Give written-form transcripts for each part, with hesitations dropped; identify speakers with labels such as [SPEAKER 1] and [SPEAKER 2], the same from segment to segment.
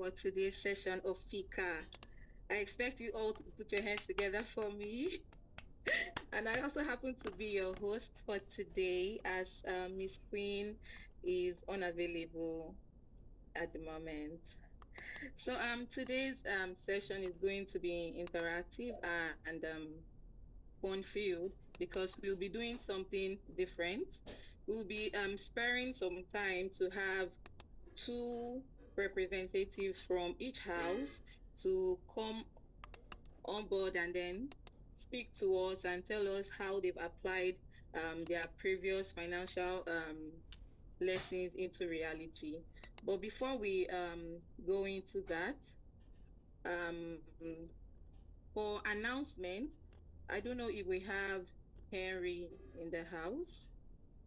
[SPEAKER 1] for today's session of Fika. I expect you all to put your hands together for me. And I also happen to be your host for today as Miss Queen is unavailable at the moment. So today's session is going to be interactive and fun-filled because we'll be doing something different. We'll be sparing some time to have two representatives from each house to come on board and then speak to us and tell us how they've applied their previous financial lessons into reality. But before we go into that, um, for announcement, I don't know if we have Henry in the house.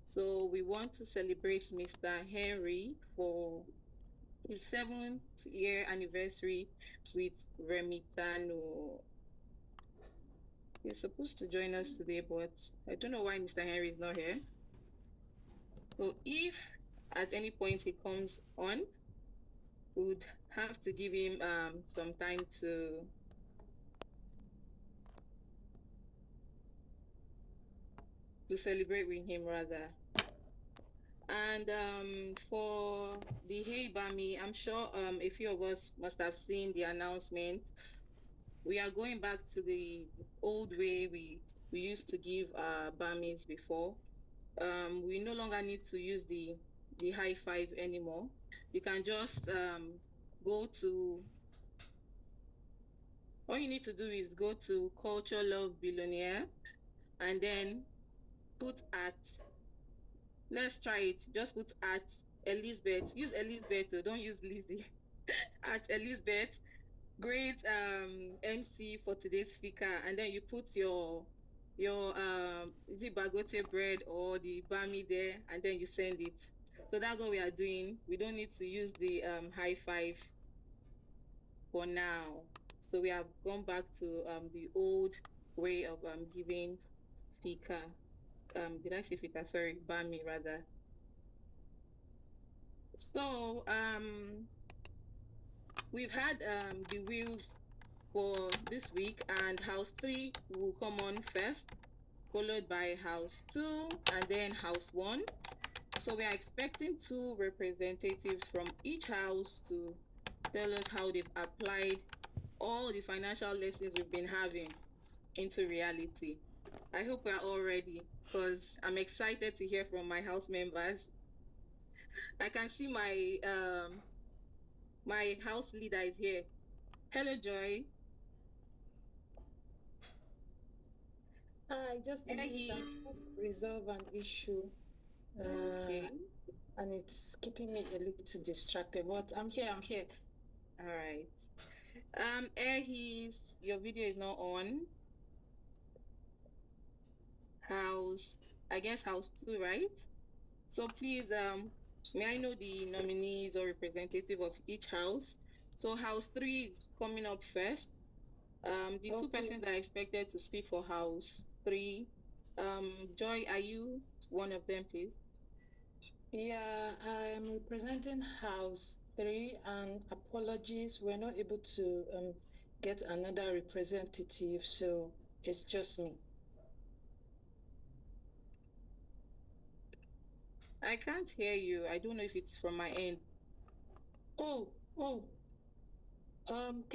[SPEAKER 1] So we want to celebrate Mr. Henry for his 7th year anniversary with Remitano. He's supposed to join us today, but I don't know why Mr. Henry is not here. So if at any point he comes on, we would have to give him some time to celebrate with him rather. And for the Hey Bami, I'm sure a few of us must have seen the announcement. We are going back to the old way we used to give Bamis before. We no longer need to use the high five anymore. You can just go to all you need to do is go to Culture Love Billionaire and then put at let's try it. Just put at Elizabeth. Use Elizabeth, don't use Lizzie. At Elizabeth, great MC for today's speaker, and then you put your is it bagote bread or the bami there, and then you send it. So that's what we are doing. We don't need to use the high five for now. So we have gone back to the old way of giving fika. Did I say fika? Sorry, bami rather. So we've had the wheels for this week, and house 3 will come on first, followed by house 2 and then house 1. So we are expecting 2 representatives from each house to tell us how they've applied all the financial lessons we've been having into reality. I hope we're all ready because I'm excited to hear from my house members. I can see my house leader is here. Hello, Joy.
[SPEAKER 2] Hi, just a minute. I'm trying to resolve an issue.
[SPEAKER 1] Okay.
[SPEAKER 2] And it's keeping me a little distracted, but I'm here.
[SPEAKER 1] All right. Ehis, your video is not on. House, I guess house 2, right? So please, may I know the nominees or representative of each house? So house 3 is coming up first. The 2
[SPEAKER 2] Okay.
[SPEAKER 1] persons that are expected to speak for house 3. Joy, are you one of them, please?
[SPEAKER 2] Yeah, I'm representing House 3, and apologies, we're not able to get another representative, so it's just me.
[SPEAKER 1] I can't hear you. I don't know if it's from my end.
[SPEAKER 2] Oh, can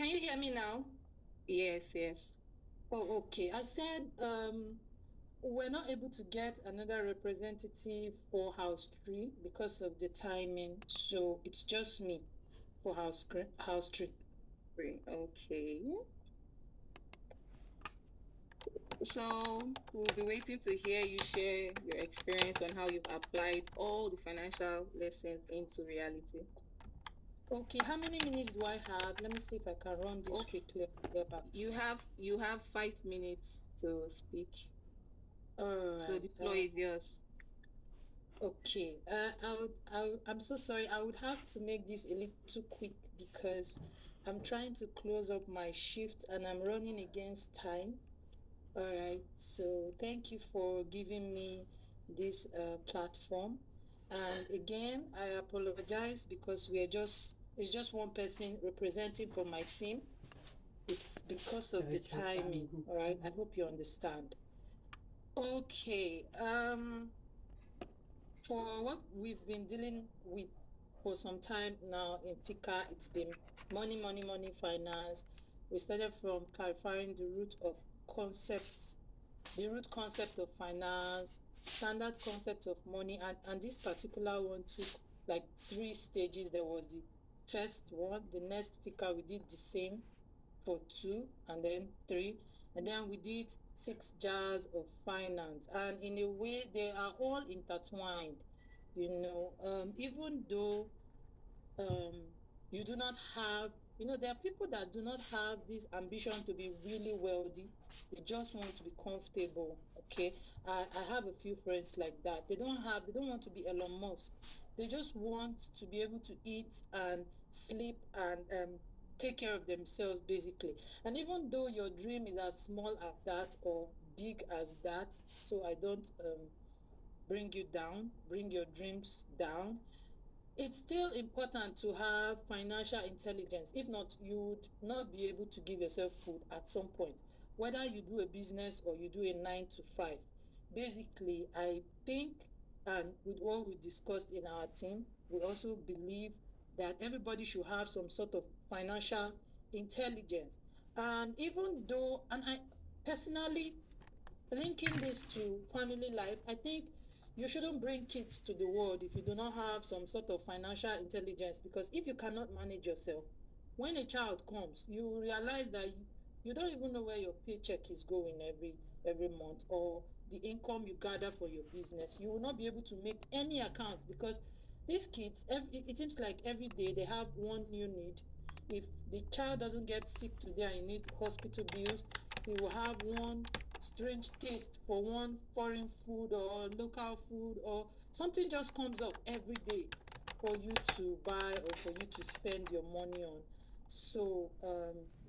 [SPEAKER 2] you hear me now?
[SPEAKER 1] Yes, yes.
[SPEAKER 2] Oh, okay. I said we're not able to get another representative for House 3 because of the timing, so it's just me for House 3.
[SPEAKER 1] Okay. So we'll be waiting to hear you share your experience on how you've applied all the financial lessons into reality.
[SPEAKER 2] Okay, how many minutes do I have? Let me see if I can run this
[SPEAKER 1] Okay,
[SPEAKER 2] quickly and get back to you.
[SPEAKER 1] you have 5 minutes to speak.
[SPEAKER 2] All
[SPEAKER 1] So
[SPEAKER 2] right.
[SPEAKER 1] the floor is yours.
[SPEAKER 2] Okay. I'm so sorry. I would have to make this a little quick because I'm trying to close up my shift and I'm running against time. All right. So thank you for giving me this platform. And again, I apologize because we are just It's just one person representing for my team. It's because of the timing. All right. I hope you understand. Okay. For what we've been dealing with for some time now in FICA, it's been money, money, money, finance. We started from clarifying concepts, the root concept of finance, standard concept of money, and this particular one took like 3 stages. There was the first one, the next FICA, we did the same for 2 and then 3, and then we did 6 jars of finance, and in a way they are all intertwined, even though um, you do not have, there are people that do not have this ambition to be really wealthy. They just want to be comfortable. Okay. I have a few friends like that. They don't want to be Elon Musk. They just want to be able to eat and sleep and take care of themselves, basically. And even though your dream is as small as that or big as that, so I don't bring you down, bring your dreams down, it's still important to have financial intelligence. If not, you would not be able to give yourself food at some point, whether you do a business or you do a 9 to 5. Basically, I think, and with what we discussed in our team, we also believe that everybody should have some sort of financial intelligence. And even though, and I personally, linking this to family life, I think you shouldn't bring kids to the world if you do not have some sort of financial intelligence. Because if you cannot manage yourself, when a child comes, you realize that you don't even know where your paycheck is going every month, or the income you gather for your business. You will not be able to make any account, because these kids, it seems like every day they have one new need. If the child doesn't get sick today and you need hospital bills, he will have one strange taste for one foreign food or local food, or something just comes up every day for you to buy or for you to spend your money on. So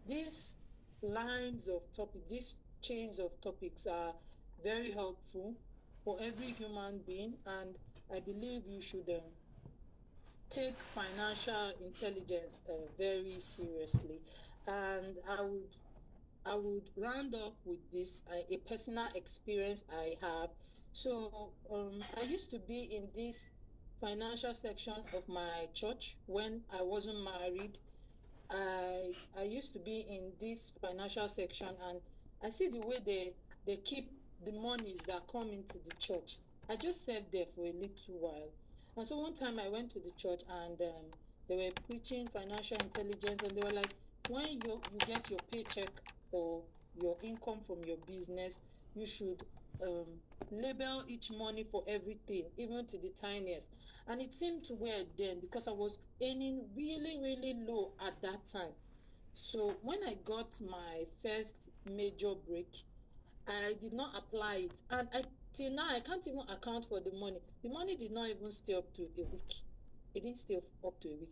[SPEAKER 2] these lines of topic, these chains of topics are very helpful for every human being, and I believe you should take financial intelligence very seriously. And I would round up with this, a personal experience I have. So I used to be in this financial section of my church when I wasn't married. I used to be in this financial section, and I see the way they keep the monies that come into the church. I just served there for a little while. And so one time I went to the church, and they were preaching financial intelligence, and they were like, when you get your paycheck or your income from your business, you should um, label each money for everything, even to the tiniest. And it seemed weird then, because I was earning really, really low at that time. So when I got my first major break, I did not apply it. And till now, I can't even account for the money. The money did not even stay up to a week. It didn't stay up to a week.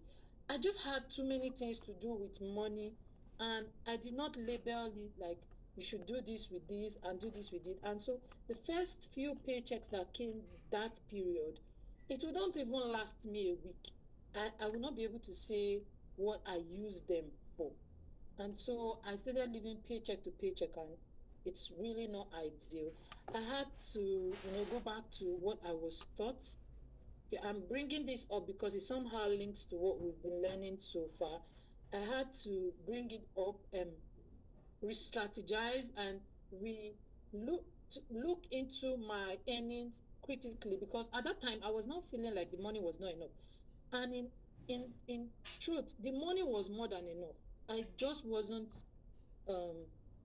[SPEAKER 2] I just had too many things to do with money, and I did not label it like you should do this with this and do this with it. And so the first few paychecks that came that period, it wouldn't even last me a week. I will not be able to say what I used them for. And so I started living paycheck to paycheck, and it's really not ideal. I had to, go back to what I was taught. Yeah, I'm bringing this up because it somehow links to what we've been learning so far. I had to bring it up and re-strategize and we look into my earnings critically, because at that time I was not feeling like the money was not enough. And in truth, the money was more than enough. I just wasn't um,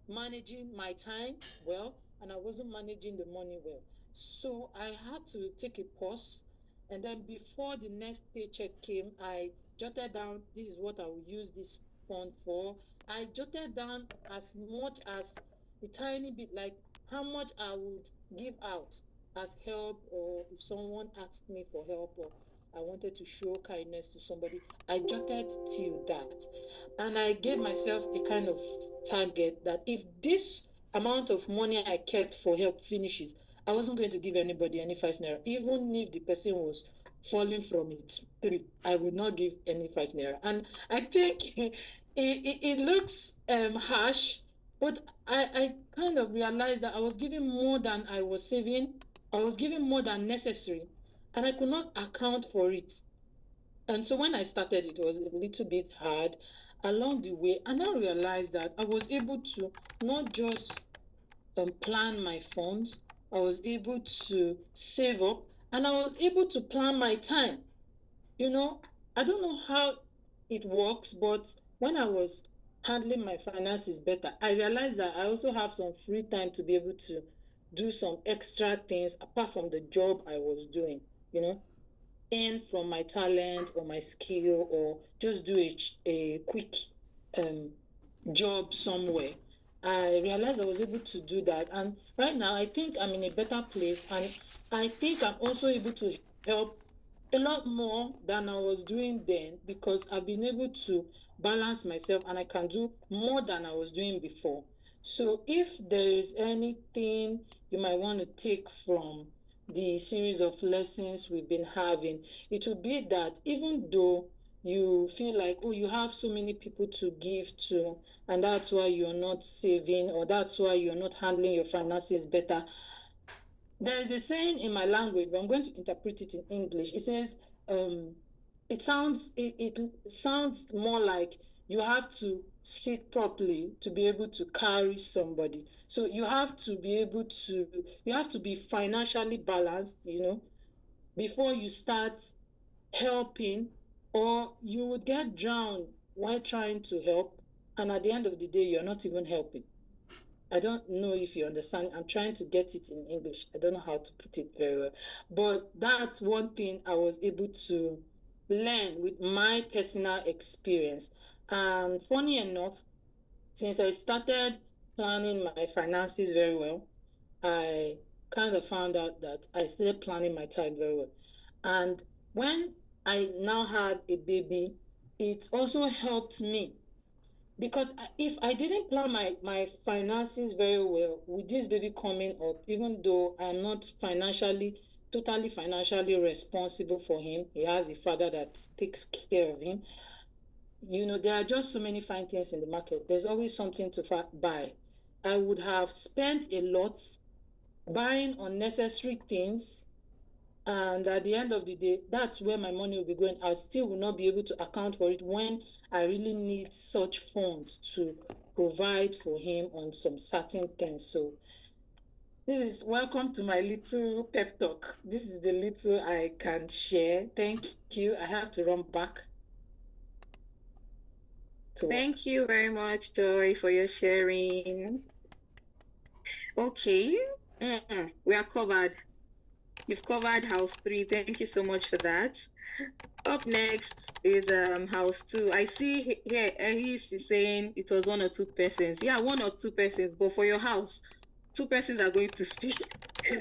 [SPEAKER 2] managing my time well, and I wasn't managing the money well. So I had to take a pause. And then before the next paycheck came, I jotted down, this is what I will use this fund for. I jotted down as much as a tiny bit, like how much I would give out as help, or if someone asked me for help, or I wanted to show kindness to somebody. I jotted till that. And I gave myself a kind of target that if this amount of money I kept for help finishes, I wasn't going to give anybody any 5 naira, even if the person was falling from it. 3. I will not give any 5 naira. And I think it looks harsh, but I kind of realized that I was giving more than I was saving. I was giving more than necessary, and I could not account for it. And so when I started, it was a little bit hard along the way. And I realized that I was able to not just plan my funds, I was able to save up, and I was able to plan my time. You know, I don't know how it works, but when I was handling my finances better, I realized that I also have some free time to be able to do some extra things apart from the job I was doing, you know, earn from my talent or my skill, or just do a quick um, job somewhere. I realized I was able to do that. And right now, I think I'm in a better place. And I think I'm also able to help a lot more than I was doing then, because I've been able to balance myself and I can do more than I was doing before. So if there is anything you might want to take from the series of lessons we've been having, it would be that even though you feel like, oh, you have so many people to give to, and that's why you're not saving, or that's why you're not handling your finances better. There is a saying in my language, but I'm going to interpret it in English. It says, it sounds more like you have to sit properly to be able to carry somebody. So you have to be financially balanced, before you start helping, or you would get drowned while trying to help, and at the end of the day, you're not even helping. I don't know if you understand. I'm trying to get it in English. I don't know how to put it very well. But that's one thing I was able to learn with my personal experience. And funny enough, since I started planning my finances very well, I kind of found out that I started planning my time very well. And when I now had a baby, it also helped me, because if I didn't plan my finances very well with this baby coming up, even though I'm not totally financially responsible for him, he has a father that takes care of him. There are just so many fine things in the market. There's always something to buy. I would have spent a lot buying unnecessary things, and at the end of the day, that's where my money will be going. I still will not be able to account for it when I really need such funds to provide for him on some certain things. So this is welcome to my little pep talk. This is the little I can share. Thank you. I have to run back to work.
[SPEAKER 1] Thank you very much, Joy, for your sharing. Okay, we are covered. You've covered house 3. Thank you so much for that. Up next is house 2. I see here he's saying it was 1 or 2 persons. Yeah, 1 or 2 persons, but for your house, 2 persons are going to speak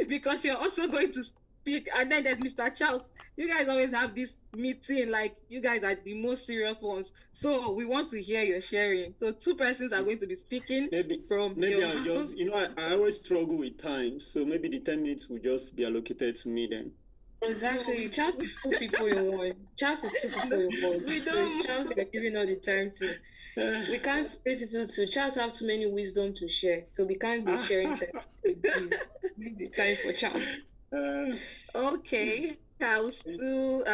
[SPEAKER 1] because you're also going to speak. And then there's Mr. Charles. You guys always have this meeting, like you guys are the most serious ones. So we want to hear your sharing. So 2 persons are going to be speaking from your
[SPEAKER 3] I'll
[SPEAKER 1] house.
[SPEAKER 3] just, I always struggle with time. So maybe the 10 minutes will just be allocated to me then.
[SPEAKER 4] Exactly. Chance is 2 people in one. Chance is 2 people in one.
[SPEAKER 1] We
[SPEAKER 4] So it's Chance we're giving all the time to. We can't space it to Chance have too many wisdom to share. So we can't be sharing time. Please make the time for Chance.
[SPEAKER 1] Okay. House 2,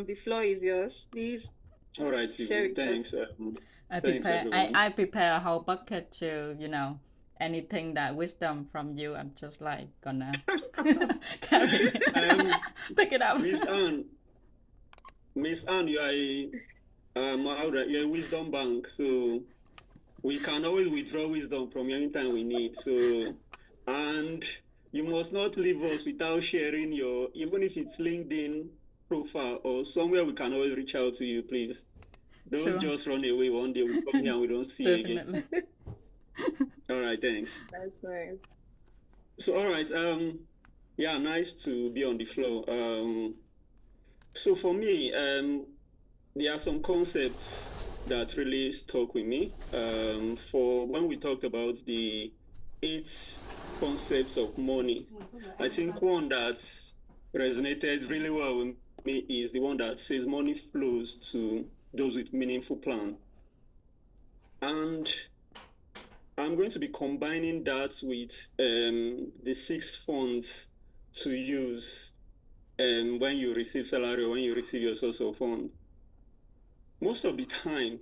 [SPEAKER 1] the floor is yours. Please.
[SPEAKER 3] All right,
[SPEAKER 1] Share with
[SPEAKER 3] thanks.
[SPEAKER 5] I prepare a whole bucket to, anything that wisdom from you. I'm just like gonna carry pick it up.
[SPEAKER 3] Miss Anne, you are you're a wisdom bank, so we can always withdraw wisdom from you anytime we need. So, and you must not leave us without sharing even if it's LinkedIn profile or somewhere we can always reach out to you, please. Don't just run away one day we come here and we don't see you again. All right, thanks.
[SPEAKER 1] That's nice.
[SPEAKER 3] So, all right, yeah, nice to be on the floor. So for me, there are some concepts that really stuck with me. For when we talked about the 8 concepts of money, I think one that resonated really well with is the one that says money flows to those with meaningful plan. And I'm going to be combining that with the 6 funds to use when you receive salary or when you receive your source of fund. Most of the time,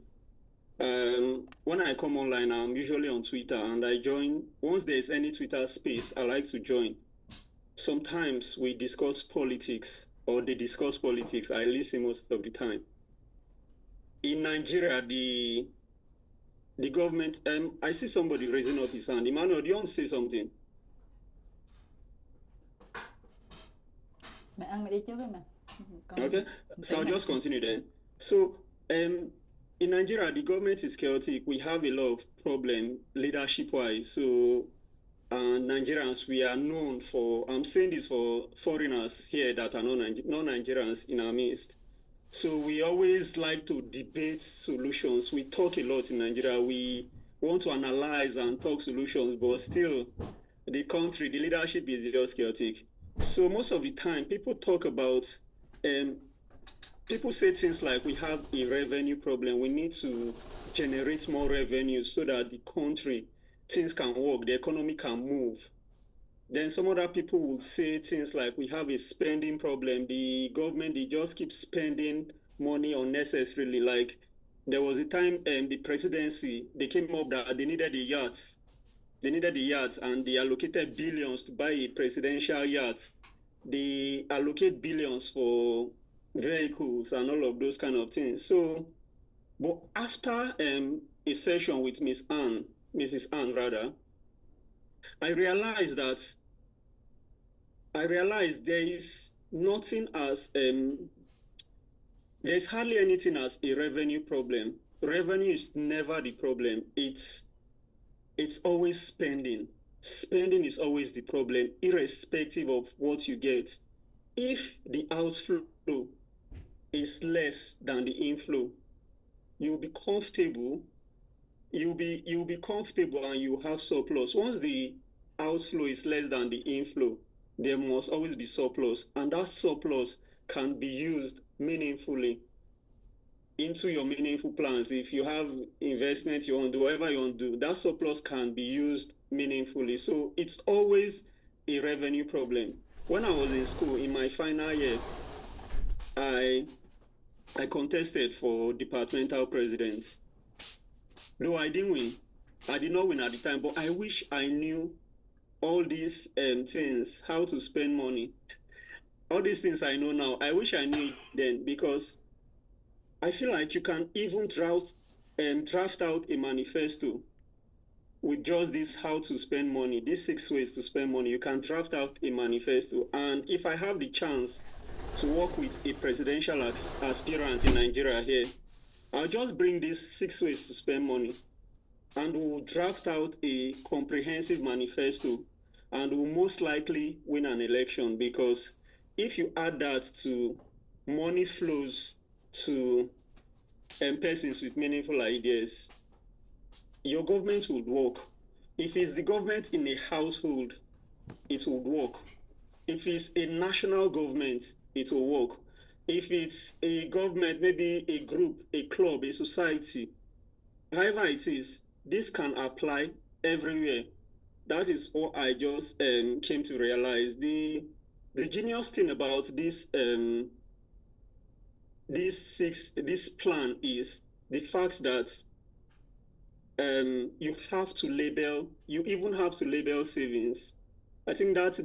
[SPEAKER 3] when I come online, I'm usually on Twitter, and I join. Once there's any Twitter space, I like to join. Sometimes we discuss politics, or they discuss politics. I listen most of the time. In Nigeria, the government, I see somebody raising up his hand. Emmanuel, do you want to say something? Okay, so I'll just continue then. So, in Nigeria, the government is chaotic. We have a lot of problem leadership-wise. So, Nigerians, we are known for, I'm saying this for foreigners here that are non-Nigerians in our midst. So we always like to debate solutions. We talk a lot in Nigeria. We want to analyze and talk solutions, but still, the country, the leadership is just chaotic. So most of the time, people talk about, people say things like, we have a revenue problem. We need to generate more revenue so that the country, things can work, the economy can move. Then some other people will say things like, we have a spending problem. The government, they just keep spending money unnecessarily. Like, there was a time the presidency, they came up that they needed the yachts. They needed the yachts, and they allocated billions to buy a presidential yacht. They allocate billions for vehicles and all of those kind of things. So, but after a session with Mrs. Ann rather, I realized there is nothing as there's hardly anything as a revenue problem. Revenue is never the problem. It's always spending. Spending is always the problem, irrespective of what you get. If the outflow is less than the inflow, you'll be comfortable. You'll be comfortable and you have surplus. Once the outflow is less than the inflow, there must always be surplus, and that surplus can be used meaningfully into your meaningful plans. If you have investment you want to do, whatever you want to do, that surplus can be used meaningfully. So it's always a revenue problem. When I was in school, in my final year, I contested for departmental president. Though I didn't win, I did not win at the time, but I wish I knew all these things, how to spend money. All these things I know now, I wish I knew it then, because I feel like you can even draft out a manifesto with just this how to spend money, these 6 ways to spend money. You can draft out a manifesto. And if I have the chance to work with a presidential aspirant in Nigeria here, I'll just bring these 6 ways to spend money, and we'll draft out a comprehensive manifesto, and we'll most likely win an election. Because if you add that to money flows to persons with meaningful ideas, your government would work. If it's the government in a household, it will work. If it's a national government, it will work. If it's a government, maybe a group, a club, a society, however it is, this can apply everywhere. That is what I just came to realize. The genius thing about this plan is the fact that you even have to label savings. I think that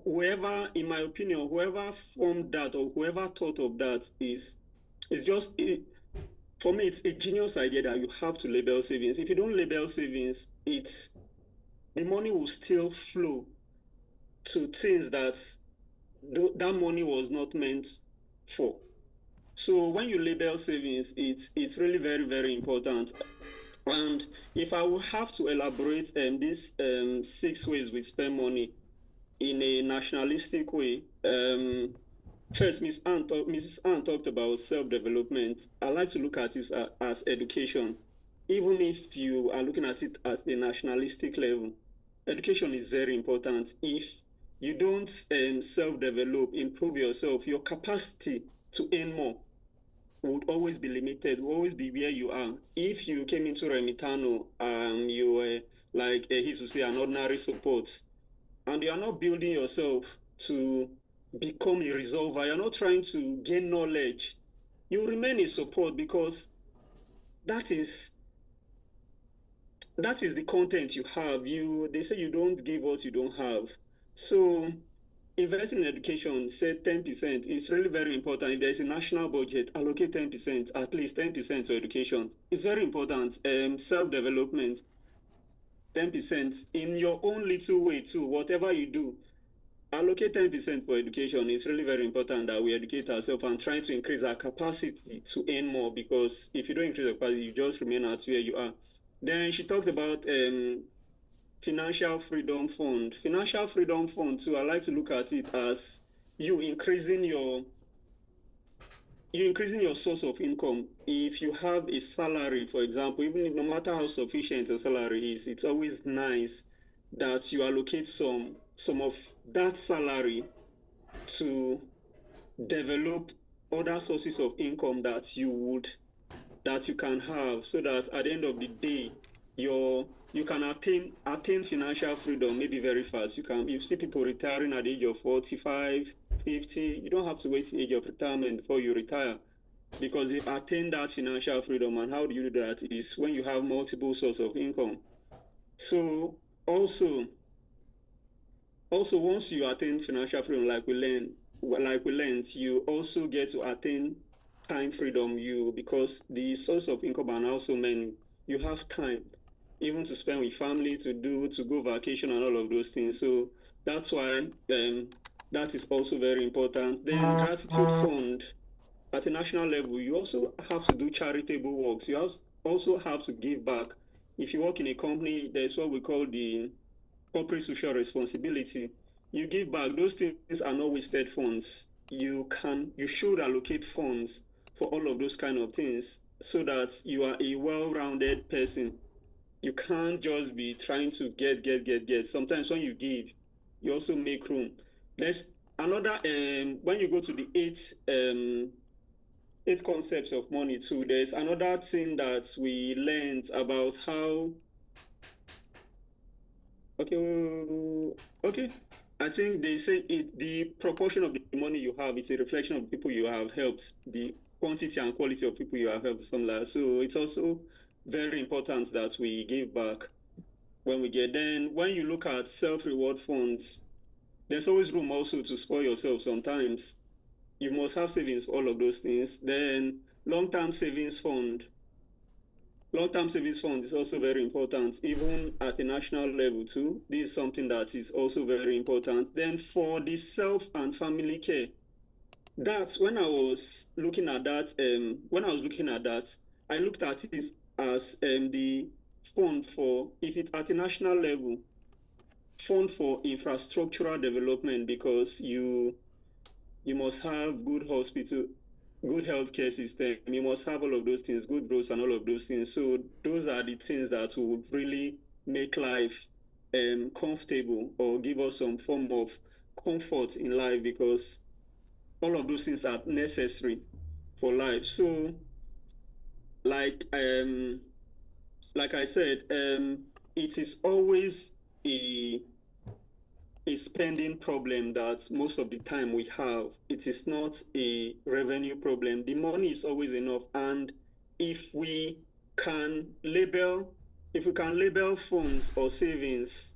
[SPEAKER 3] whoever, in my opinion, whoever formed that or whoever thought of that is just, for me, it's a genius idea that you have to label savings. If you don't label savings, the money will still flow to things that that money was not meant for. So when you label savings, it's really very, very important. And if I would have to elaborate these 6 ways we spend money in a nationalistic way, first, Mrs. Ann talked about self-development. I like to look at it as education. Even if you are looking at it at the nationalistic level, education is very important. If you don't self-develop, improve yourself, your capacity to earn more would always be limited, will always be where you are. If you came into Remitano, you were like he used to say an ordinary support, and you are not building yourself to become a resolver, you're not trying to gain knowledge, you remain a support, because that is the content you have. They say you don't give what you don't have. So investing in education, say 10%, is really very important. If there's a national budget, allocate 10%, at least 10% to education. It's very important. Self-development, 10% in your own little way too. Whatever you do, allocate 10% for education. It's really very important that we educate ourselves and trying to increase our capacity to earn more, because if you don't increase the capacity, you just remain at where you are. Then she talked about financial freedom fund. Financial freedom fund too, I like to look at it as you increasing your source of income. If you have a salary, for example, even if, no matter how sufficient your salary is, it's always nice that you allocate some of that salary to develop other sources of income that you can have, so that at the end of the day, you can attain financial freedom maybe very fast. You see people retiring at the age of 45, 50. You don't have to wait till the age of retirement before you retire, because they've attained that financial freedom. And how do you do that? Is when you have multiple sources of income. So also once you attain financial freedom, like we learned, you also get to attain time freedom. Because the source of income are now so many, you have time even to spend with family, to go vacation and all of those things. So that's why that is also very important. Then gratitude fund at a national level, you also have to do charitable works. You also have to give back. If you work in a company, there's what we call the corporate social responsibility. You give back. Those things are not wasted funds. You should allocate funds for all of those kind of things, so that you are a well-rounded person. You can't just be trying to get. Sometimes when you give, you also make room. There's another, when you go to the eight concepts of money too, there's another thing that we learned about how, okay. I think they say the proportion of the money you have is a reflection of the people you have helped, the quantity and quality of people you have helped, something like that. So it's also very important that we give back when we get. Then when you look at self-reward funds, there's always room also to spoil yourself sometimes. You must have savings, all of those things. Then long-term savings fund. Long-term savings fund is also very important, even at a national level too. This is something that is also very important. Then for the self and family care, that's when I was looking at that. I looked at it as the fund for, if it's at a national level, fund for infrastructural development, because you must have good hospital, good healthcare system. You must have all of those things, good roads and all of those things. So those are the things that will really make life comfortable, or give us some form of comfort in life, because all of those things are necessary for life. So like I said, it is always a spending problem that most of the time we have. It is not a revenue problem. The money is always enough. And if we can label funds or savings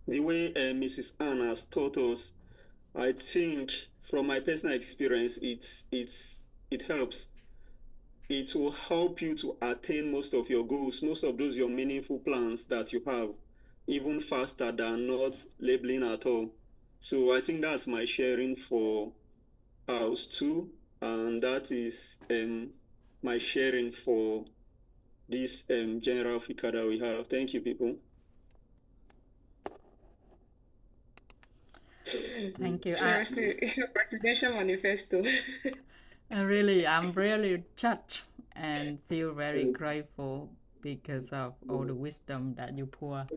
[SPEAKER 3] the way Mrs. Ann has taught us, I think from my personal experience, it helps. It will help you to attain most of your goals, most of those your meaningful plans that you have, even faster than not labeling at all. So I think that's my sharing for house 2, and that is my sharing for this general fika that we have. Thank you, people.
[SPEAKER 5] Thank you.
[SPEAKER 4] Seriously, presidential manifesto.
[SPEAKER 5] I'm really touched and feel very grateful because of all the wisdom that you pour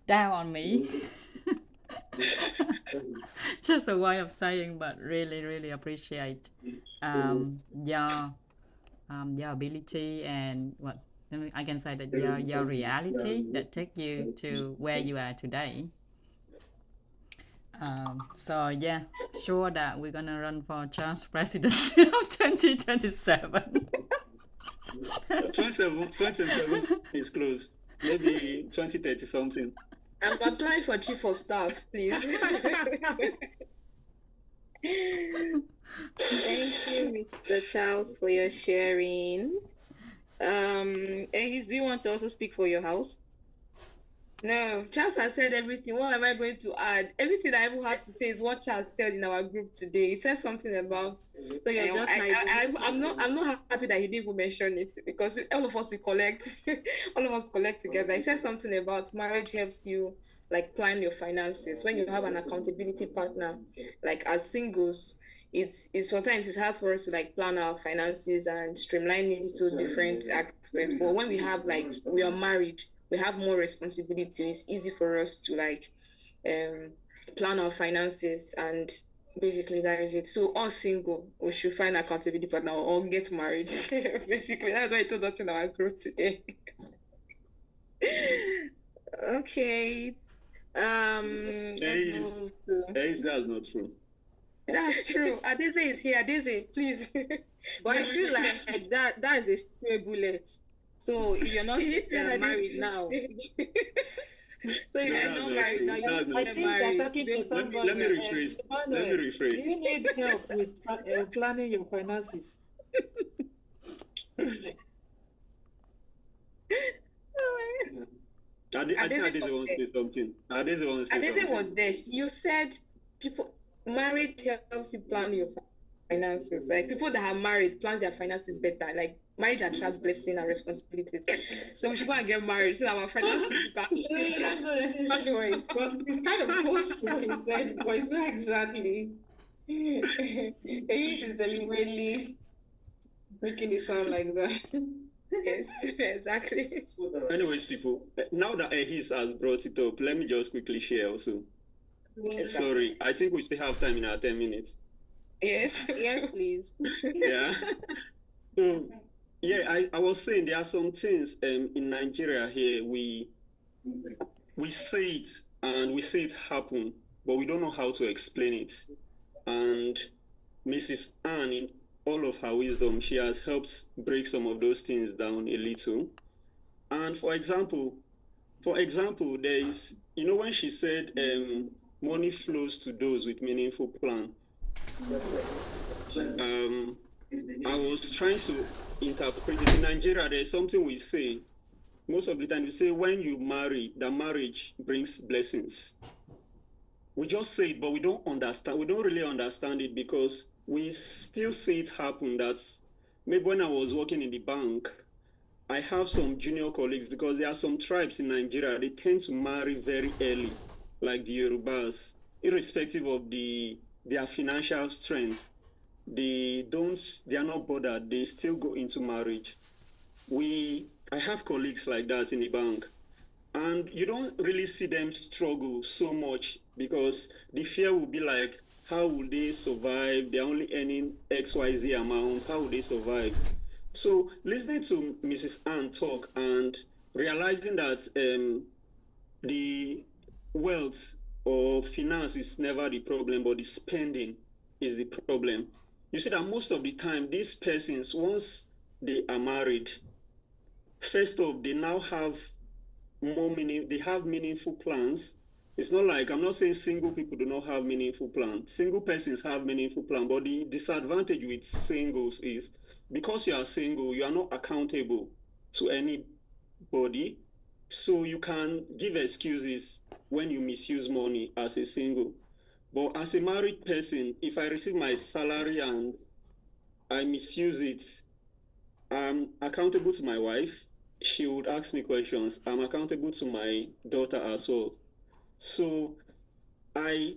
[SPEAKER 5] down on me. Just a way of saying, but really, really appreciate your your ability and what I can say that your reality that take you to where you are today. So yeah, sure that we're gonna run for chance presidency of 2027.
[SPEAKER 3] 27 is close. Maybe 2030 something.
[SPEAKER 4] I'm applying for chief of staff, please.
[SPEAKER 1] Thank you, Mr. Charles, for your sharing. Ehis, do you want to also speak for your house?
[SPEAKER 4] No, Charles has said everything. What am I going to add? Everything I even have to say is what Charles said in our group today. He said something about. So I'm not happy that he didn't even mention it, because all of us collect together. He said something about marriage helps you like plan your finances when you have an accountability partner. Like as singles, it's sometimes it's hard for us to like plan our finances and streamline it into different aspects. But when we have like we are married, we have more responsibility. It's easy for us to like plan our finances, and basically that is it. So all single, we should find accountability partner or get married. Basically, that's why I told us in our group today.
[SPEAKER 1] Okay.
[SPEAKER 3] That's not true.
[SPEAKER 4] That's true. Adeze is here. Adeze, please.
[SPEAKER 1] But I feel like that is a stray bullet. So if you're not married now, so if you're not married now, you're not married.
[SPEAKER 3] Let me rephrase.
[SPEAKER 2] Do you need help with planning your finances?
[SPEAKER 3] I think Adeze wants to say something.
[SPEAKER 4] Adeze was there. You said people married helps you plan your finances. Like people that are married plans their finances better. Like marriage attracts blessing and responsibilities. So we should go and get married so that our finances can.
[SPEAKER 2] Anyways, but it's kind of close to what he said, but it's not exactly. Ace is deliberately making it sound like that.
[SPEAKER 4] Yes, exactly.
[SPEAKER 3] Anyways, people, now that Ehis has brought it up, let me just quickly share also. Exactly. Sorry, I think we still have time in our 10 minutes.
[SPEAKER 4] Yes,
[SPEAKER 1] yes, please.
[SPEAKER 3] Yeah. So, yeah, I was saying there are some things in Nigeria here we say it and we say it happen, but we don't know how to explain it. And Mrs. Anne, in all of her wisdom, she has helped break some of those things down a little. And for example, there is, when she said money flows to those with meaningful plan. I was trying to interpret it. In Nigeria, there's something we say. Most of the time, we say when you marry, that marriage brings blessings. We just say it, but we don't understand. We don't really understand it because we still see it happen. That's maybe when I was working in the bank, I have some junior colleagues because there are some tribes in Nigeria, they tend to marry very early, like the Yorubas, irrespective of their financial strength. They are not bothered. They still go into marriage. I have colleagues like that in the bank, and you don't really see them struggle so much because the fear will be like, how will they survive? They're only earning XYZ amounts. How will they survive? So listening to Mrs. Anne talk and realizing that the wealth or finance is never the problem, but the spending is the problem. You see that most of the time, these persons, once they are married, first off, they now have they have meaningful plans. It's not like, I'm not saying single people do not have meaningful plans. Single persons have meaningful plans, but the disadvantage with singles is because you are single, you are not accountable to anybody. So you can give excuses when you misuse money as a single. But as a married person, if I receive my salary and I misuse it, I'm accountable to my wife. She would ask me questions. I'm accountable to my daughter as well. So I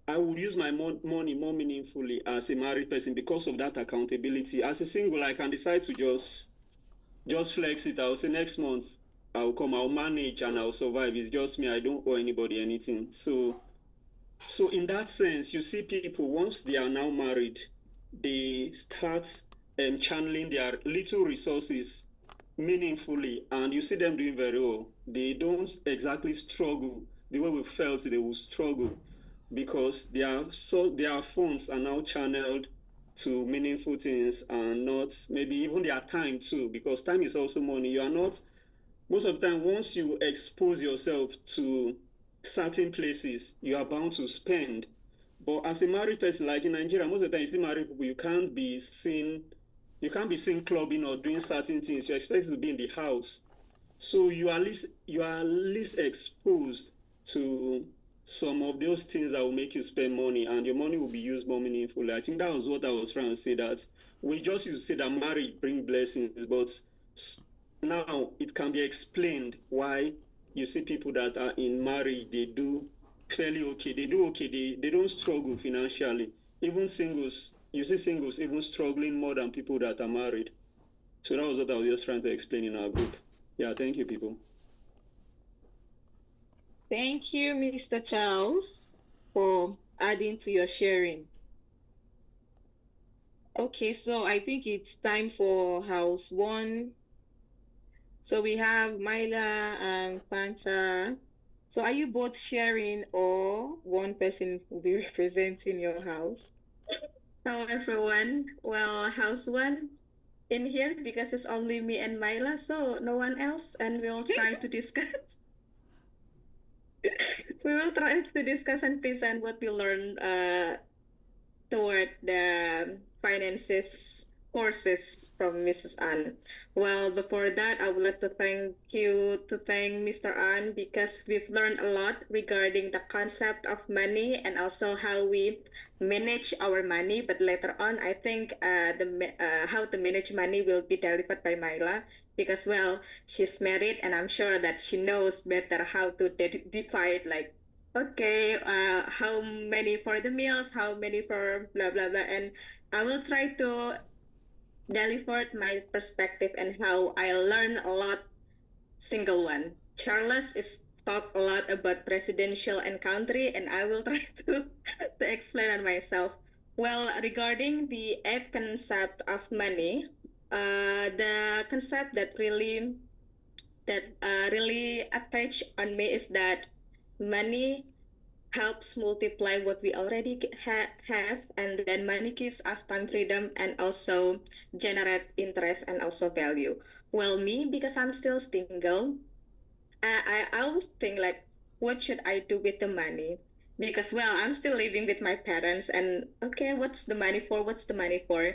[SPEAKER 3] would use my money more meaningfully as a married person because of that accountability. As a single, I can decide to just flex it. I'll say next month I'll come, I'll manage and I'll survive. It's just me. I don't owe anybody anything. So So in that sense, you see people, once they are now married, they start channeling their little resources meaningfully, and you see them doing very well. They don't exactly struggle the way we felt they would struggle, because their funds are now channeled to meaningful things, and not maybe even their time too, because time is also money. You are not, most of the time, once you expose yourself to certain places, you are bound to spend. But as a married person, like in Nigeria, most of the time you see married people, you can't be seen clubbing or doing certain things. You're expected to be in the house. So you are least exposed to some of those things that will make you spend money, and your money will be used more meaningfully. I think that was what I was trying to say, that we just used to say that marriage bring blessings, but now it can be explained why you see people that are in marriage, they do fairly okay. They do okay. They don't struggle financially. Even singles, you see singles even struggling more than people that are married. So that was what I was just trying to explain in our group. Yeah, thank you, people.
[SPEAKER 1] Thank you, Mr. Charles, for adding to your sharing. Okay, so I think it's time for house one. So we have Myla and Pancha. So are you both sharing, or one person will be representing your house?
[SPEAKER 6] Hello everyone. Well, house one in here because it's only me and Myla, so no one else, and we'll try to discuss. We will try to discuss and present what we learned toward the finances courses from Mrs. Ann. Well, before that, I would like to thank Mr. Ann, because we've learned a lot regarding the concept of money and also how we manage our money. But later on, I think how to manage money will be delivered by Myla, because well, she's married and I'm sure that she knows better how to divide, like, okay, how many for the meals, how many for blah blah blah, and I will try to deliver my perspective and how I learn a lot. Single one. Charles is talk a lot about presidential and country, and I will try to explain on myself. Well, regarding the eighth concept of money, the concept that really attached on me is that money helps multiply what we already have, and then money gives us time, freedom, and also generate interest and also value. Well, me, because I'm still single, I always think like, what should I do with the money? Because well, I'm still living with my parents, and okay, what's the money for? What's the money for?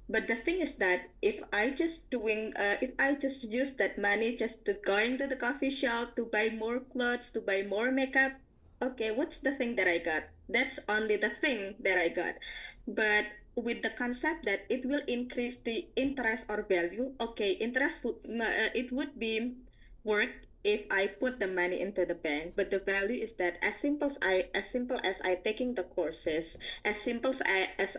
[SPEAKER 6] But the thing is that if I just use that money just to going to the coffee shop to buy more clothes, to buy more makeup, okay, what's the thing that I got? That's only the thing that I got. But with the concept that it will increase the interest or value, okay, it would be work if I put the money into the bank. But the value is that as I taking the courses, as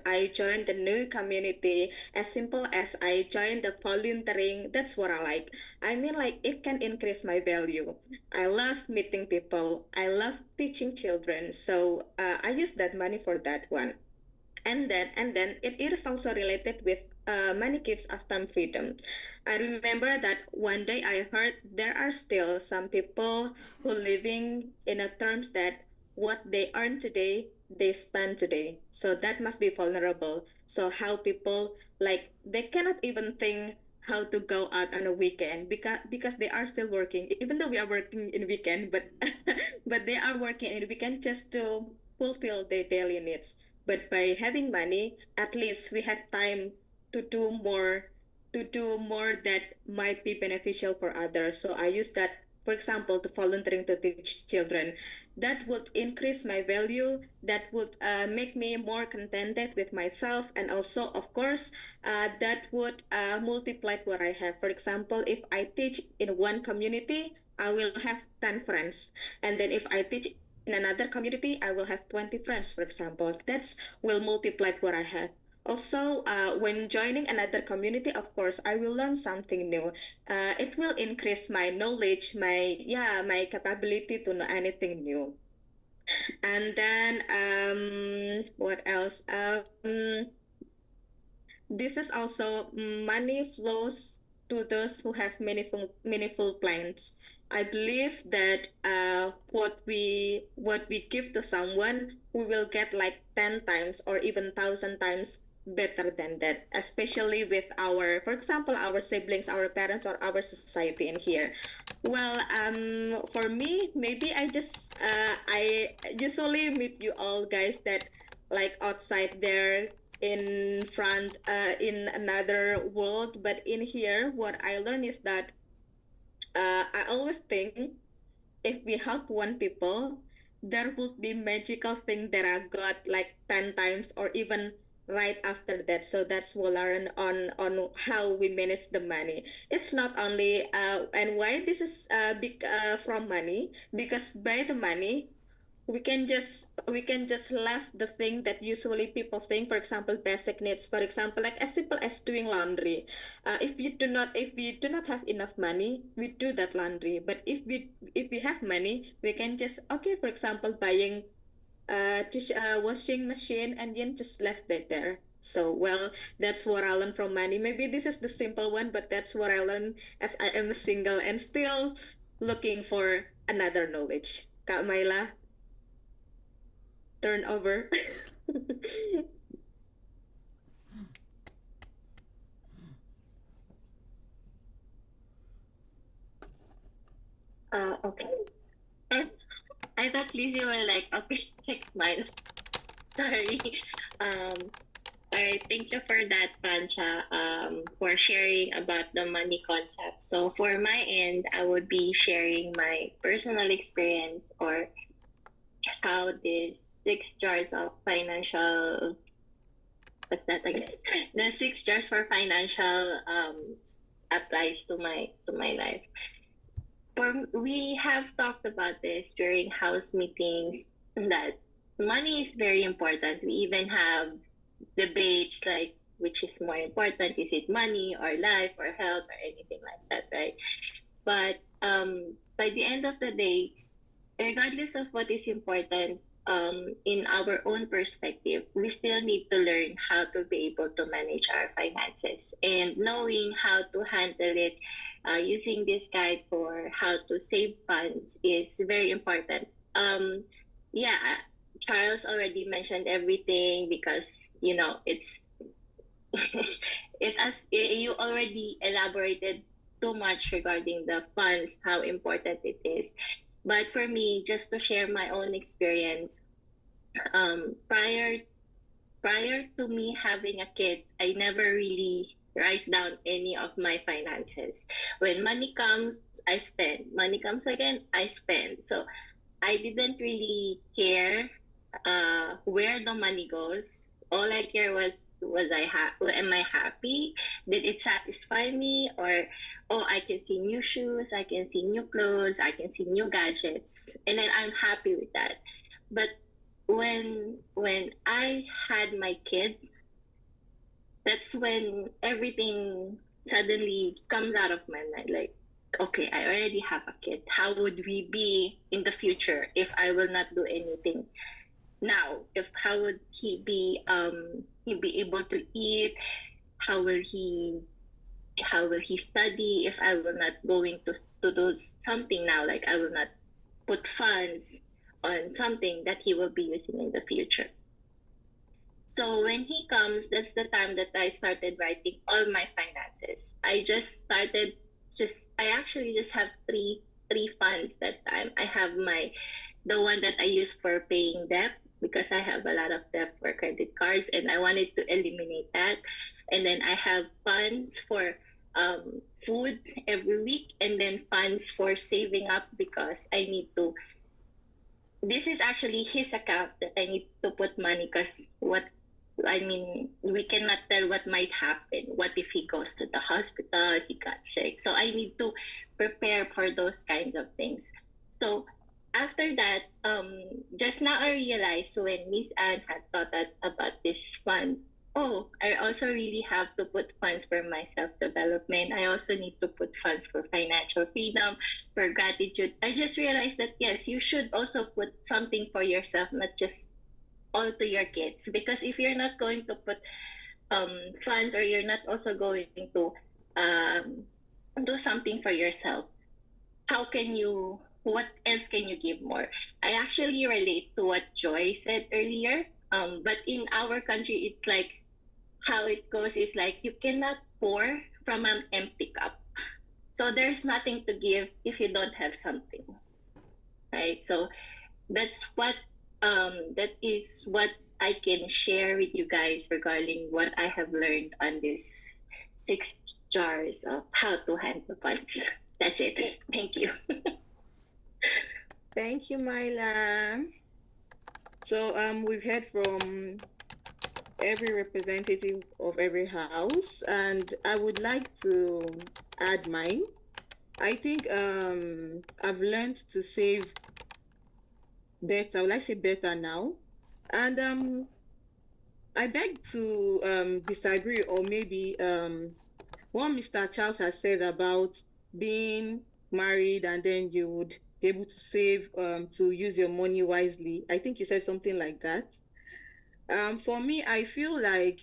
[SPEAKER 6] I join the new community, as simple as I join the volunteering. That's what I like. I mean, like, it can increase my value. I love meeting people. I love teaching children. So I use that money for that one. And then it is also related with money gives us time, freedom. I remember that one day I heard there are still some people who living in a terms that what they earn today they spend today, so that must be vulnerable. So how people, like, they cannot even think how to go out on a weekend, because they are still working, even though we are working in weekend, but but they are working in weekend just to fulfill their daily needs. But by having money, at least we have time to do more, that might be beneficial for others. So I use that, for example, to volunteering to teach children. That would increase my value. That would make me more contented with myself, and also, of course, that would multiply what I have. For example, if I teach in one community, I will have 10 friends, and then if I teach in another community, I will have 20 friends, for example. That's will multiply what I have. Also, when joining another community, of course, I will learn something new. It will increase my knowledge, my capability to know anything new. And then what else? This is also money flows to those who have meaningful plans. I believe that what we give to someone, we will get like 10 times or even 1,000 times better than that. Especially with our, for example, our siblings, our parents, or our society in here. Well, for me, maybe I usually meet you all guys that like outside there in front in another world, but in here what I learned is that I always think if we help one people, there would be magical thing that I got like 10 times or even right after that. So that's what I learn on how we manage the money. It's not only and why this is big from money, because by the money we can just left the thing that usually people think, for example basic needs, for example like as simple as doing laundry. If we do not have enough money, we do that laundry. But if we have money, we can just, okay, for example buying washing machine, and then just left that there. So well, that's what I learned from money. Maybe this is the simple one, but that's what I learned as I am single and still looking for another knowledge. Kak Maila, turn over. Okay. I, I thought Lizzie were like, okay, next mine. Sorry. Um, all right, thank you for that, Pancha, for sharing about the money concept. So for my end, I would be sharing my personal experience or how these 6 jars of financial, what's that again? The 6 jars for financial applies to my life. We have talked about this during house meetings that money is very important. We even have debates like which is more important, is it money or life or health or anything like that, right? But by the end of the day, regardless of what is important, in our own perspective, we still need to learn how to be able to manage our finances and knowing how to handle it. Using this guide for how to save funds is very important. Yeah, Charles already mentioned everything because it's you already elaborated too much regarding the funds, how important it is. But for me, just to share my own experience, prior to me having a kid, I never really write down any of my finances. When money comes, I spend. Money comes again, I spend. So I didn't really care where the money goes. All I care was am I happy? Did it satisfy me? Or oh, I can see new shoes, I can see new clothes, I can see new gadgets, and then I'm happy with that. But when I had my kid, that's when everything suddenly comes out of my mind. Like, okay, I already have a kid. How would we be in the future if I will not do anything now? If how would he be able to eat? How will he study if I will not going to do something now? Like I will not put funds on something that he will be using in the future. So when he comes, that's the time that I started writing all my finances. I actually just have three funds that time. I have the one that I use for paying debt because I have a lot of debt for credit cards and I wanted to eliminate that. And then I have funds for food every week, and then funds for saving up because I need to. This is actually his account that I need to put money because we cannot tell what might happen. What if he goes to the hospital, he got sick? So I need to prepare for those kinds of things. So after that, just now I realized when Miss Anne had thought about this fund oh, I also really have to put funds for my self-development. I also need to put funds for financial freedom, for gratitude. I just realized that yes, you should also put something for yourself, not just all to your kids. Because if you're not going to put funds, or you're not also going to do something for yourself, how can you, what else can you give more? I actually relate to what Joy said earlier. But in our country, it's like how it goes is like you cannot pour from an empty cup. So there's nothing to give if you don't have something, right? So that's what that is what I can share with you guys regarding what I have learned on this 6 jars of how to handle funds. That's it. Thank you.
[SPEAKER 1] Thank you, Myla. So we've heard from every representative of every house, and I would like to add mine. I think I've learned to save better. Would I say better now? And I beg to disagree, or maybe what Mr. Charles has said about being married and then you would be able to save to use your money wisely. I think you said something like that. For me, I feel like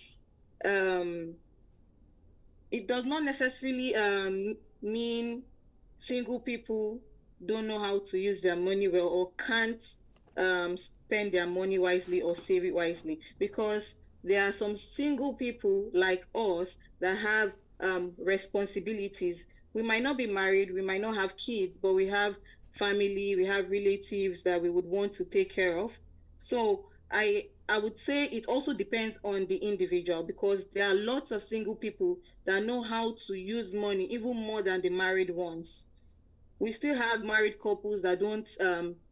[SPEAKER 1] it does not necessarily mean single people don't know how to use their money well, or can't spend their money wisely or save it wisely, because there are some single people like us that have responsibilities. We might not be married, we might not have kids, but we have family, we have relatives that we would want to take care of. So I would say it also depends on the individual, because there are lots of single people that know how to use money even more than the married ones. We still have married couples that don't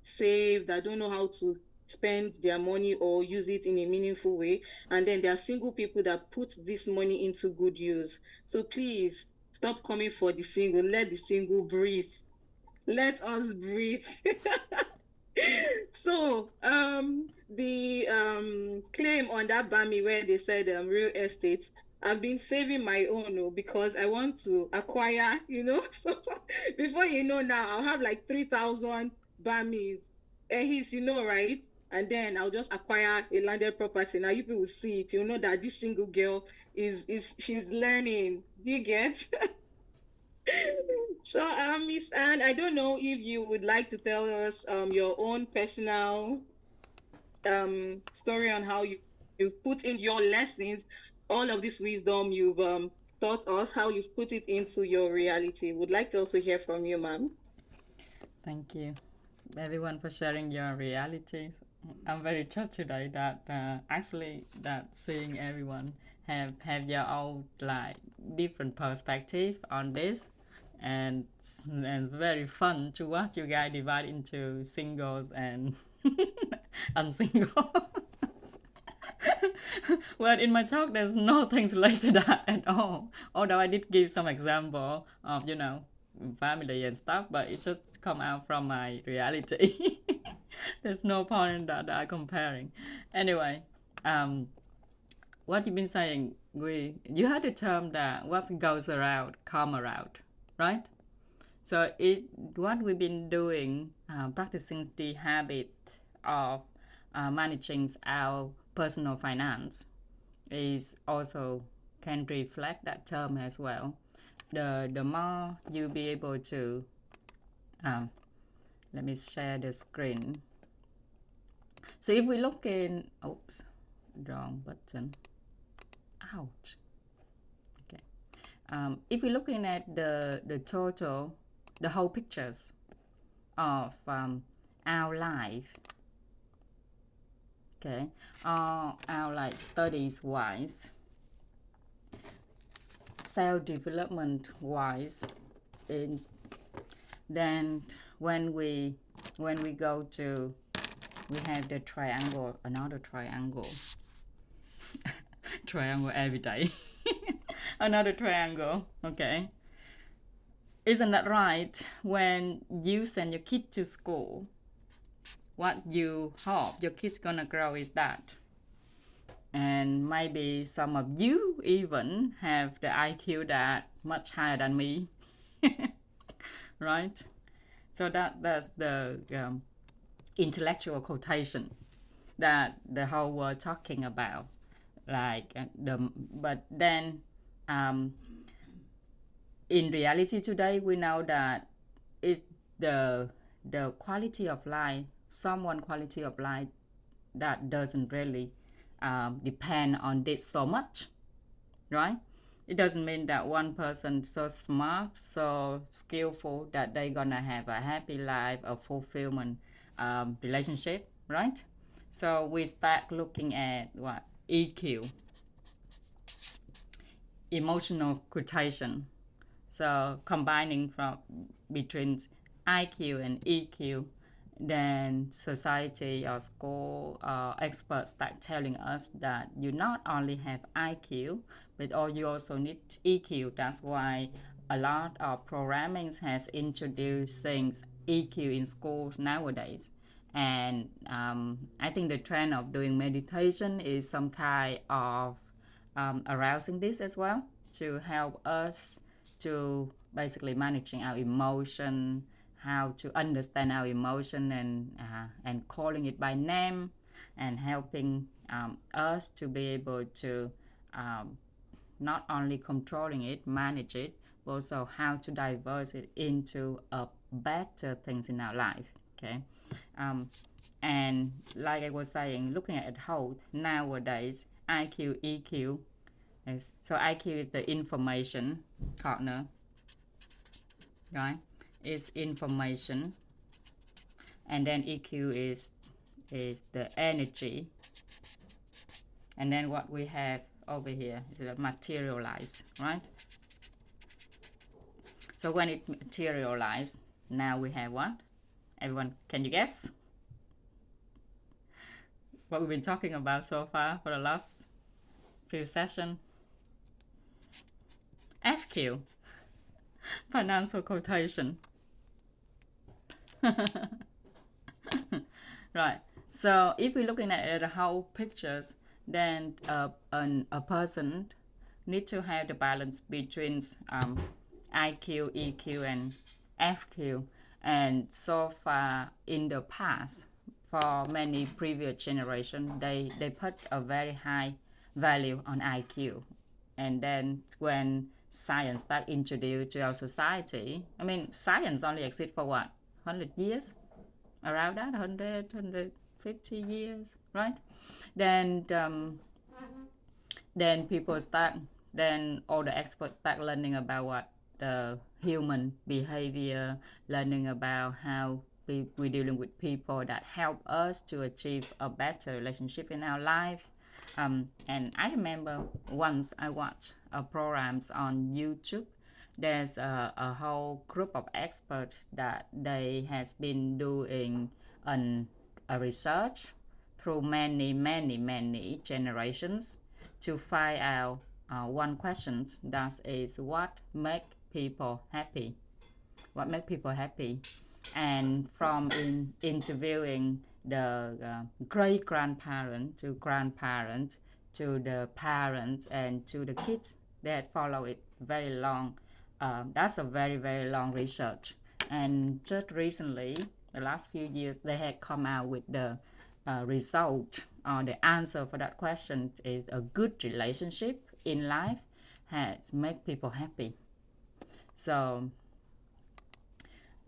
[SPEAKER 1] save, that don't know how to spend their money or use it in a meaningful way. And then there are single people that put this money into good use. So please stop coming for the single. Let the single breathe. Let us breathe. So the claim on that Bami where they said real estate, I've been saving my own because I want to acquire, so before you know now, I'll have like 3,000 Bamis. He's, right? And then I'll just acquire a landed property. Now you people will see it. You'll know that this single girl she's learning. Do you get? So, Miss Anne, I don't know if you would like to tell us your own personal story on how you've put in your lessons, all of this wisdom you've taught us, how you've put it into your reality. Would like to also hear from you, ma'am.
[SPEAKER 5] Thank you, everyone, for sharing your realities. I'm very touched today that actually that seeing everyone have your own like different perspective on this. And very fun to watch you guys divide into singles and unsingle. Well, in my talk, there's nothing related to that at all. Although I did give some example of, family and stuff, but it just come out from my reality. There's no point in that I'm comparing. Anyway, what you've been saying, you had a term that what goes around, come around. Right? So what we've been doing, practicing the habit of managing our personal finance is also can reflect that term as well. The more you be able to, let me share the screen. So if we look in, oops, wrong button, ouch. If we're looking at the total, the whole pictures of our life, okay, our life studies wise, self-development wise, then when we go to, we have the triangle, another triangle, triangle every day. Another triangle, okay? Isn't that right? When you send your kid to school, what you hope your kid's gonna grow is that and maybe some of you even have the IQ that much higher than me. Right? So that's the intellectual quotation that the whole world talking about. Like but then in reality today we know that it's the quality of life, someone quality of life that doesn't really depend on this so much, right? It doesn't mean that one person so smart, so skillful that they're gonna have a happy life, a fulfillment relationship, right? So we start looking at what? EQ, emotional quotation. So combining from between IQ and EQ, then society or school experts start telling us that you not only have IQ, but you also need EQ. That's why a lot of programming has introduced things EQ in schools nowadays. And I think the trend of doing meditation is some kind of arousing this as well, to help us to basically managing our emotion, how to understand our emotion, and calling it by name, and helping us to be able to not only controlling it, manage it, but also how to diverse it into better things in our life. Okay, and like I was saying, looking at whole nowadays, IQ, EQ. So IQ is the information corner, right? Is information, and then EQ is the energy, and then what we have over here is the materialize, right? So when it materializes, now we have what? Everyone, can you guess what we've been talking about so far for the last few sessions? FQ, financial quotation. Right. So if we're looking at the whole pictures, then a person need to have the balance between IQ, EQ, and FQ. And so far in the past, for many previous generations, they put a very high value on IQ. And then when science started introduced to our society, I mean, science only exists for what? 100 years? Around that, 150 years, right? Then people start, then all the experts start learning about what the human behavior, learning about how we're dealing with people that help us to achieve a better relationship in our life. And I remember once I watched programs on YouTube. There's a whole group of experts that they has been doing a research through many generations to find out one question, that is what make people happy. What make people happy? And from interviewing the great-grandparent to grandparent to the parents and to the kids that follow it very long. That's a very long research. And just recently, the last few years, they had come out with the result or the answer for that question is a good relationship in life has make people happy. So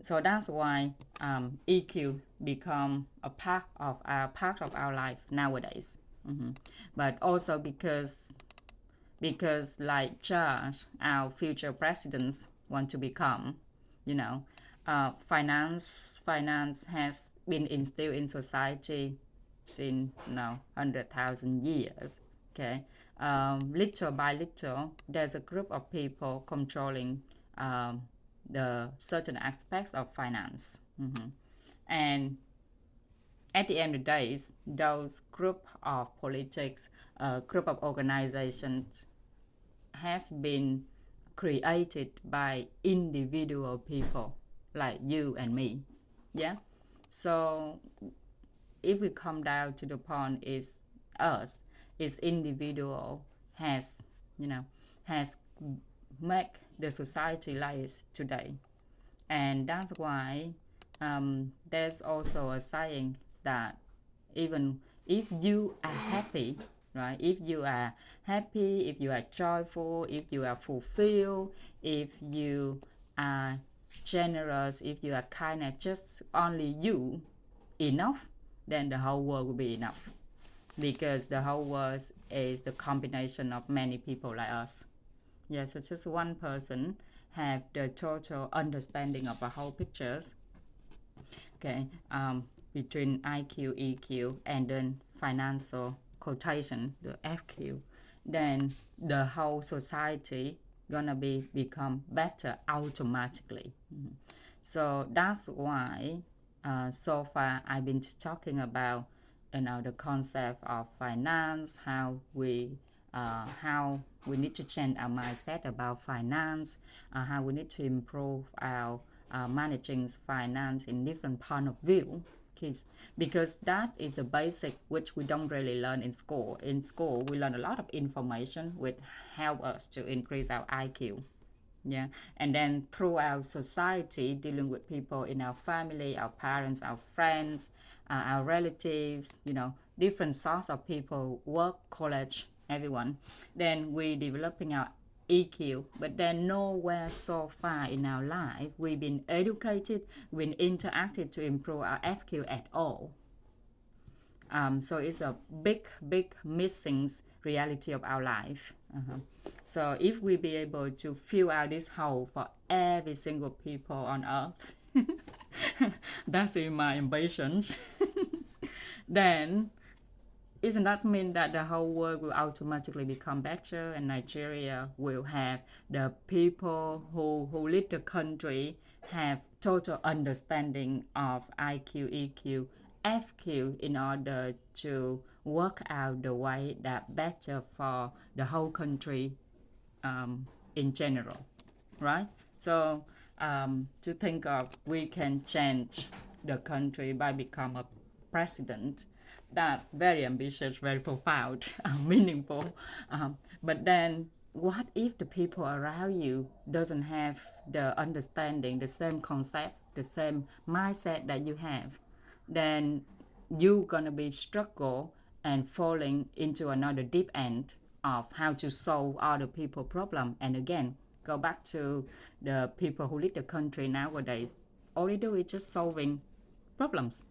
[SPEAKER 5] that's why EQ become a part of our life nowadays. But also because like George, our future presidents want to become, finance has been instilled in society since 100,000 years. Okay, little by little, there's a group of people controlling the certain aspects of finance, and at the end of the day, those group of politics, group of organizations has been created by individual people like you and me. Yeah. So if we come down to the point is us, each individual has, has make the society like today. And that's why there's also a saying that even if you are happy, right? If you are happy, if you are joyful, if you are fulfilled, if you are generous, if you are kind, and just only you enough, then the whole world will be enough. Because the whole world is the combination of many people like us. Yeah, so just one person have the total understanding of the whole pictures. Okay, between IQ, EQ, and then financial quotation, the FQ, then the whole society gonna become better automatically. So that's why so far I've been talking about the concept of finance, how we need to change our mindset about finance, how we need to improve our managing finance in different point of view, because that is the basic which we don't really learn in school. In school, we learn a lot of information which help us to increase our IQ. Yeah, and then through our society, dealing with people in our family, our parents, our friends, our relatives, different sorts of people, work, college, everyone, then we developing our EQ. But then nowhere so far in our life we've been educated, we've interacted to improve our FQ at all. So it's a big missing reality of our life. So if we be able to fill out this hole for every single people on earth, that's in my ambitions, then isn't that mean that the whole world will automatically become better, and Nigeria will have the people who lead the country have total understanding of IQ, EQ, FQ in order to work out the way that better for the whole country in general, right? So to think of we can change the country by become a president, that very ambitious, very profound, meaningful. But then what if the people around you doesn't have the understanding, the same concept, the same mindset that you have? Then you're gonna be struggle and falling into another deep end of how to solve other people problem. And again, go back to the people who lead the country nowadays. All they do is just solving problems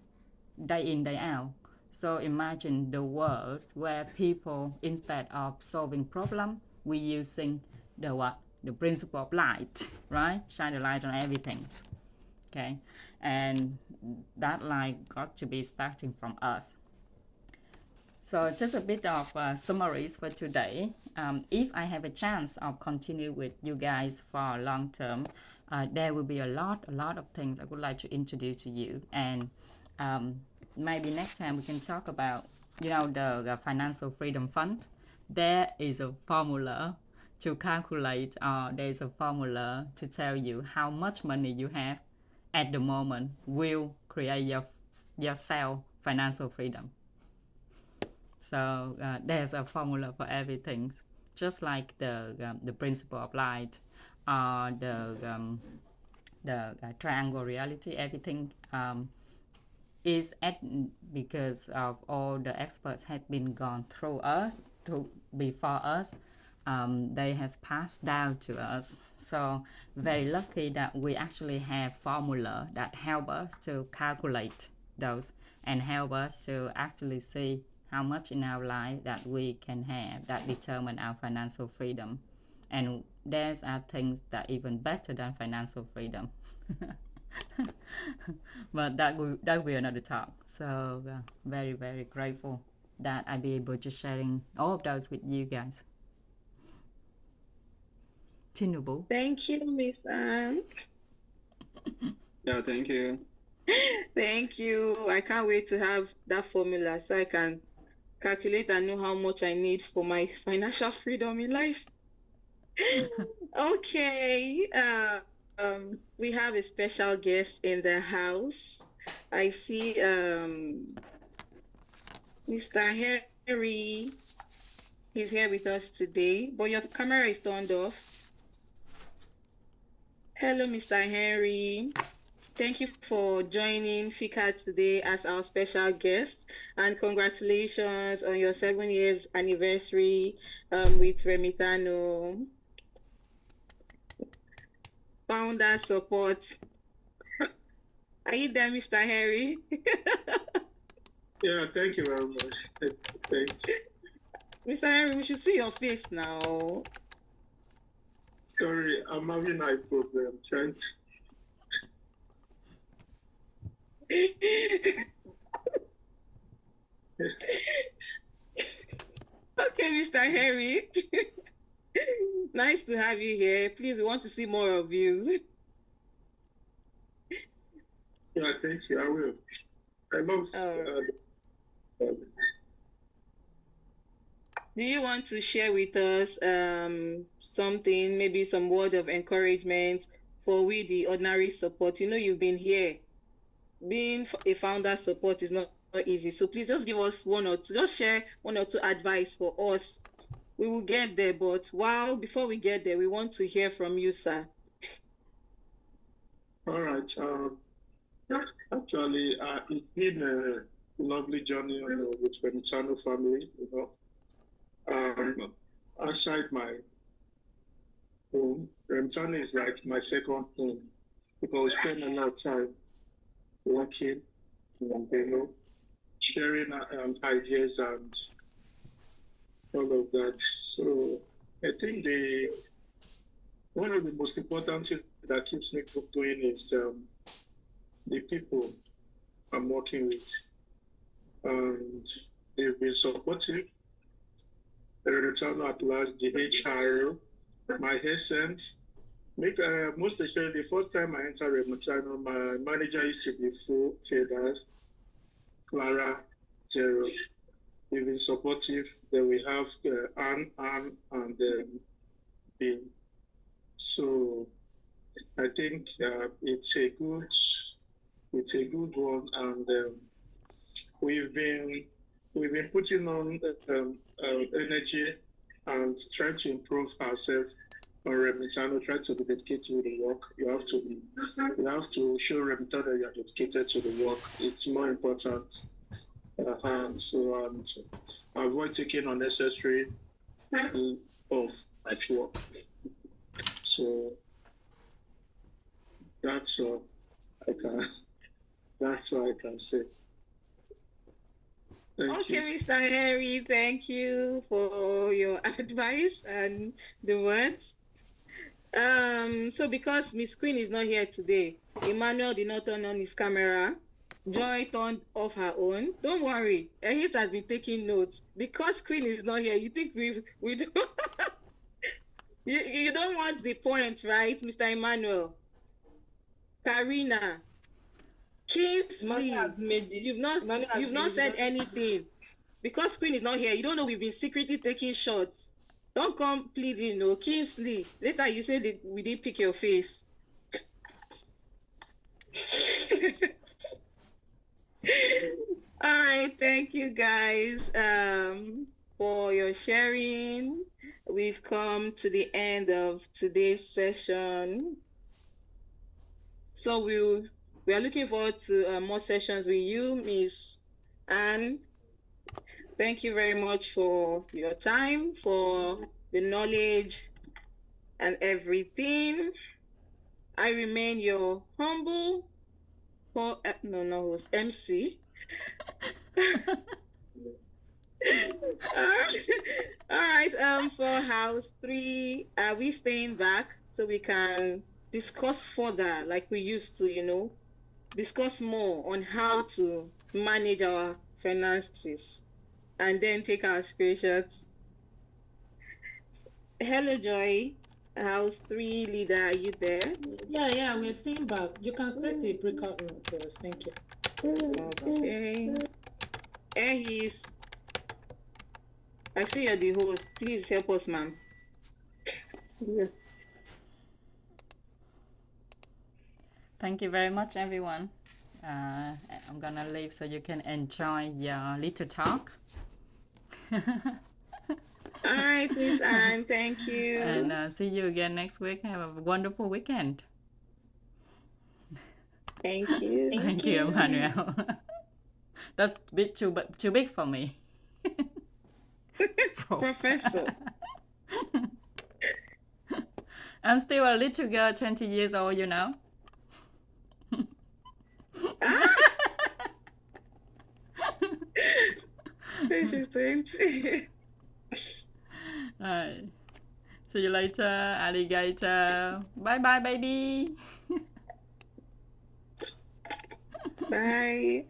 [SPEAKER 5] day in, day out. So imagine the world where people, instead of solving problem, we using the principle of light, right? Shine the light on everything. Okay, and that light got to be starting from us. So just a bit of summaries for today. If I have a chance of continue with you guys for long term, there will be a lot of things I would like to introduce to you, and maybe next time we can talk about the financial freedom fund. There is a formula to calculate, there is a formula to tell you how much money you have at the moment will create yourself financial freedom. So there's a formula for everything, just like the principle of light, the triangle reality. Everything is because of all the experts have been gone through before us. They has passed down to us. So very lucky that we actually have formula that help us to calculate those and help us to actually see how much in our life that we can have that determine our financial freedom. And there's are things that even better than financial freedom. But that will be another talk. So very grateful that I be able to sharing all of those with you guys. Tinubu.
[SPEAKER 1] Thank you, Miss Anne.
[SPEAKER 3] Yeah, thank you.
[SPEAKER 1] Thank you. I can't wait to have that formula so I can calculate and know how much I need for my financial freedom in life. Okay. We have a special guest in the house. I see Mr. Harry. He's here with us today, but your camera is turned off. Hello, Mr. Henry. Thank you for joining FICA today as our special guest, and congratulations on your 7 years anniversary with Remitano. Founder support. Are you there, Mr. Henry?
[SPEAKER 7] Yeah, thank you very much. Thank you.
[SPEAKER 1] Mr. Henry, we should see your face now.
[SPEAKER 7] Sorry, I'm having eye problem. Trying to.
[SPEAKER 1] Okay, Mr. Henry. Nice to have you here. Please, we want to see more of you.
[SPEAKER 7] Yeah, thank you. I will. I love.
[SPEAKER 1] Do you want to share with us something, maybe some word of encouragement for we, the ordinary support? You know, you've been here. Being a founder support is not easy. So please just give us just share one or two advice for us. We will get there, but before we get there, we want to hear from you, sir.
[SPEAKER 7] All right. Actually, it's been a lovely journey with Remitano family, you know. Outside my home, Remitano is like my second home because we spend a lot of time working, you know, sharing ideas and all of that. So I think one of the most important things that keeps me going is the people I'm working with, and they've been supportive. The Remitano at large, the HR, my HSM. Most especially the first time I entered Remitano, my manager used to be Full Feathers, Clara Zero. They've been supportive. Then we have Anne, and Bill. So I think it's a good one, and we've been putting on energy and trying to improve ourselves on Remitano, try to be dedicated to the work. You have to show Remitano that you are dedicated to the work. It's more important. So avoid taking unnecessary off at work. So that's all I can say. Thank you.
[SPEAKER 1] Mr. Henry, thank you for your advice and the words. So because Miss Queen is not here today, Emmanuel did not turn on his camera. Joy turned off her own. Don't worry, Ehit has been taking notes. Because Queen is not here, you think we don't you don't want the point, right, Mr. Emmanuel? Karina, Kingsley, you've not said anything. Because Queen is not here, you don't know we've been secretly taking shots. Don't come pleading, no. Kingsley, later you say that we didn't pick your face. All right, thank you guys for your sharing. We've come to the end of today's session. So we are looking forward to more sessions with you, Miss Anne. Thank you very much for your time, for the knowledge and everything. I remain your humble MC. All right. For house 3, are we staying back so we can discuss further, like we used to, discuss more on how to manage our finances, and then take our screenshots. Hello, Joy. House 3 leader, are you there?
[SPEAKER 2] Yeah, we're staying back. You can create a breakout room for us. Thank you.
[SPEAKER 1] Okay. Ehis, I see you're the host. Please help us, ma'am.
[SPEAKER 5] Thank you very much, everyone. I'm gonna leave so you can enjoy your little talk.
[SPEAKER 1] All right, Miss Anne, thank you.
[SPEAKER 5] And see you again next week. Have a wonderful weekend.
[SPEAKER 1] Thank you.
[SPEAKER 5] Thank you, Emmanuel. That's a bit too big for me.
[SPEAKER 1] Professor.
[SPEAKER 5] I'm still a little girl, 20 years old, you know.
[SPEAKER 1] She's 20.
[SPEAKER 5] Alright. See you later, alligator. Bye bye, baby.
[SPEAKER 1] Bye.